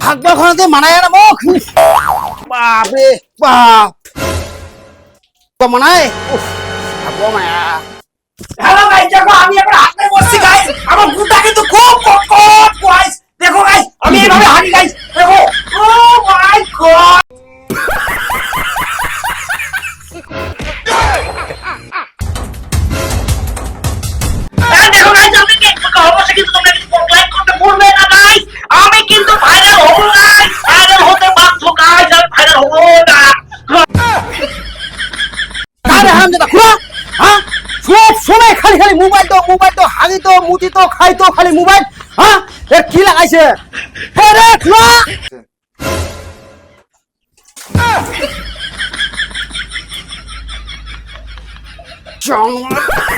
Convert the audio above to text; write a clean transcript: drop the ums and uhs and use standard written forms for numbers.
ভাগবা খনতে মানায় না মুখ বাপ রে বাপ তো মানায় ভাগবা মায়া হ্যালো গাইস দেখো আমি এখন হাঁটতে বসছি গাইস আমার বুকটা কিন্তু খুব কটকট গাইস দেখো গাইস আমি এইভাবে হাঁটি গাইস দেখো ও মাই গড দেখো গাইস আমি কিন্তু অবশ্যই কিন্তু তোমরা কিন্তু লাইক করতে ভুলবে না গাইস আমি কিন্তু ভাইরাল হবো গাইস ভাইরাল হতে বাধ্য গাইস আমি ভাইরাল হবো না আরে হারামজাদা খুড়া হ্যাঁ সব সময় খালি খালি মোবাইল তো হাগি তো মুতি তো খাই তো খালি মোবাইল হ্যাঁ এর কি লাগাইছে আরে খুড়া জানোয়ার